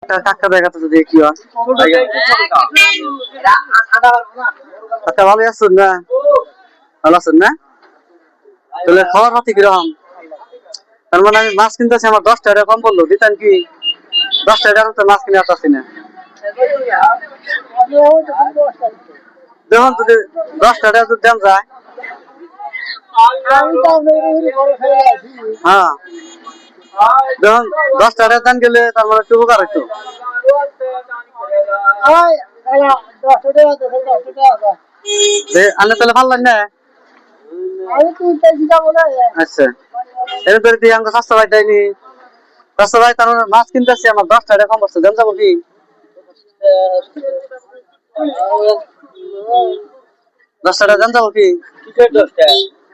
কাকা দেখা তো দেখি আচ্ছা ভালো আছেন না? ভালো আছেন না? তাহলে খাওয়ার পাতি কিরকম? তার মানে আমি মাছ কিনতেছি, আমার 10 টাকা কম বললো, দিতেন কি? 10 টাকা তো মাছ কিনে আসতেছি না। দেখুন যদি 10 টাকা যদি দাম যায়, হ্যাঁ দেখুন 10 টাকা দাম গেলে তার মানে একটু উপকার হইতো। আনে তাহলে ভালো লাগে না? আচ্ছা এরপরে দিয়ে আমাকে স্বাস্থ্য ভাই দেয়নি। স্বাস্থ্য ভাই তার মানে মাছ কিনতেছি, আমার 10 টাকা কম পড়ছে, দেন যাবো কি? 10 টাকা দেন যাবো কি?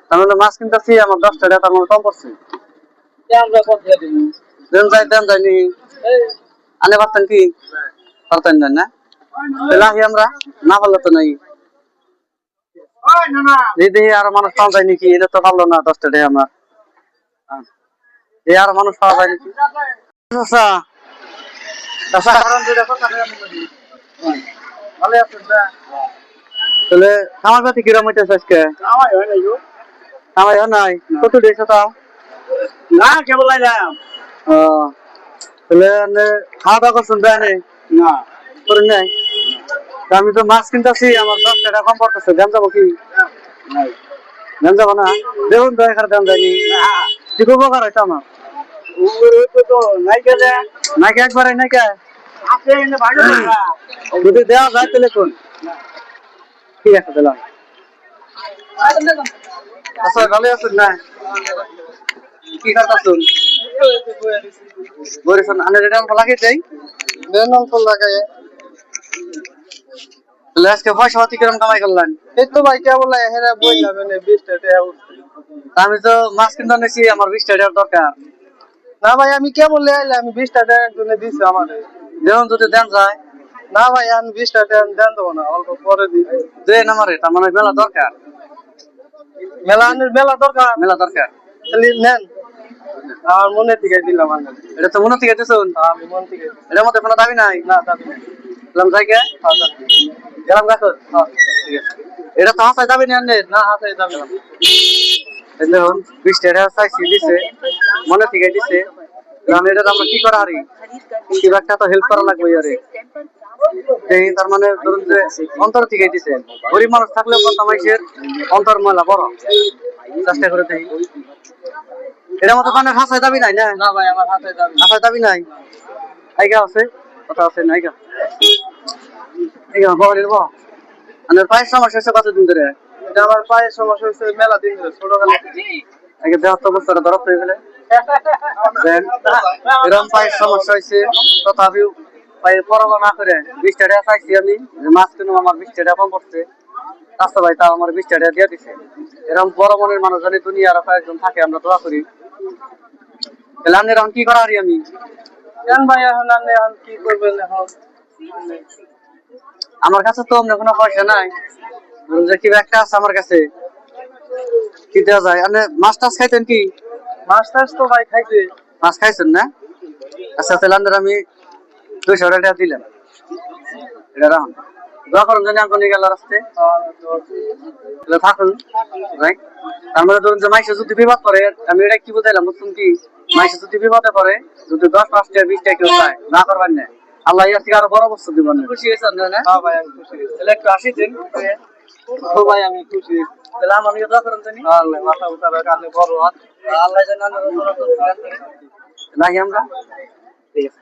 তার মানে মাছ কিনতেছি, আমার 10 টাকা তার মানে কম পড়ছে, দেন যায়নি। আনে পারতেন কি? পারতেন না? তাহলে আহি আমরা, না পারলে তো নাই। দিদি আর মানুষ পাওয়া যায় নাকি? এটা তো পারলো না 10 টাকা আমার। আর মানুষ পাওয়া যায় নাকি? তাহলে আমার কাছে কিরম হইতেছে আজকে? আমার নাই কত দিয়েছো তাও? না কেবল তাহলে খাওয়া দাওয়া করছেন দেয়নি? না করেন নাই। আমি তো মাছ কিনতেছি, আমার 10 টাকা কম পড়তেছে, দেন যাবো কি? দেন যাবো না? দেখুন তো এখানে দেন যায়নি, কি উপকার হইতো আমার। নাইকে একবারে নাইকে যদি দেওয়া যায় তাহলে কোন ঠিক আছে দিলাম। আচ্ছা ভালো আছেন না? কি করতেছেন? বরিশাল আনের এটা অল্প লাগে যাই অল্প লাগাই। আজকে পয়সা পাতি কিরম কামাই করলেন? এই তো ভাই কেবল হেরা বললাম 20 টাকা। আমি তো মাছ কিনতে নিয়েছি, আমার 20 টাকার দরকার। না ভাই আমি কেবল এলাম, আমি 20 টাকা একজনে দিছি আমার, যেমন যদি দেন যায়। না ভাই আমি 20 টাকা দেন দেবো না, অল্প পরে দিই দেন আমারে, তার মানে মেলা দরকার, মেলা দরকার তাহলে নেন। আমার মনে থেকে দিলাম, এটা তো মনে থেকে দিচ্ছেন? আমি মন থেকে, এটার মধ্যে কোনো দাবি নাই? না দাবি নাই। গেলাম জায়গা গেলাম গাছ, ঠিক আছে। এটা তো হাসাই দাবি নেন? না হাসাই দাবি না। দেখুন 20 টাকা চাইছি, দিছে মনে থেকে দিছে। এটা আমরা কি করা হারি, কিবা একটা তো হেল্প করা লাগবে আরে। তার মানে ধরুন যে অন্তর থেকে দিছে, গরিব মানুষ থাকলেও কথা মাইসের অন্তর ময়লা বড়, চেষ্টা করে দেখি। এটার মতো মানে হাসাই দাবি নাই? না ভাই আমার হাসাই দাবি নাই। আইগা আছে কথা আছে না? আইগা পায়ের সমস্যা হচ্ছে কতদিন ধরে? এটা আমার পায়ের সমস্যা হচ্ছে মেলা দিন ধরে, ছোটবেলা আগে দেহাত্ম অবস্থাটা ধরত হয়ে গেলে এরকম পায়ের সমস্যা হয়েছে, তথাপিও পায়ের পরোয়া না করে 20 টাকা চাইছি আমি, মাছ কিনো আমার 20 টাকা কম পড়ছে, রাস্তা ভাই তাও আমার 20 টাকা দিয়ে দিছে। এরকম বড় মনের মানুষ জানি দুনিয়ার কয়েকজন থাকে, আমরা দোয়া করি। তাহলে আপনি এখন কি করা হারি আমি? ভাই এখন আপনি এখন কি করবেন? এখন আমার কাছে তো অন্য কোনো পয়সা নাই, যে কি একটা আছে আমার কাছে, কি দেওয়া যায়? আপনি মাছ টাছ খাইতেন কি? মাছ টাছ তো ভাই খাইছে। মাছ খাইছেন না? আচ্ছা তাহলে আমি 200 টাকা দিলাম, এটা রাখুন, দোয়া করুন জানি আপনি গেল রাস্তে থাকুন ভাই। তার মানে ধরুন যে মাইসে যদি বিপদ করে, আমি এটা কি বুঝাইলাম বুঝুন কি, মাইসে যদি বিপদে পড়ে, যদি 10, 5 টাকা 20 টাকা কেউ চায়, না করবেন না, আল্লাহ ইয়ার থেকে আরো বড় বস্তু দিবেন। খুশি হয়েছেন না? হ্যাঁ ভাই আমি খুশি। তাহলে একটু আসি দিন ভাই, আমি খুশি। তাহলে আমার নিয়ে দোয়া করুন জানি, আল্লাহ মাথা উঠাবে কানে বড় হাত, আল্লাহ জানি নাকি আমরা ঠিক আছে।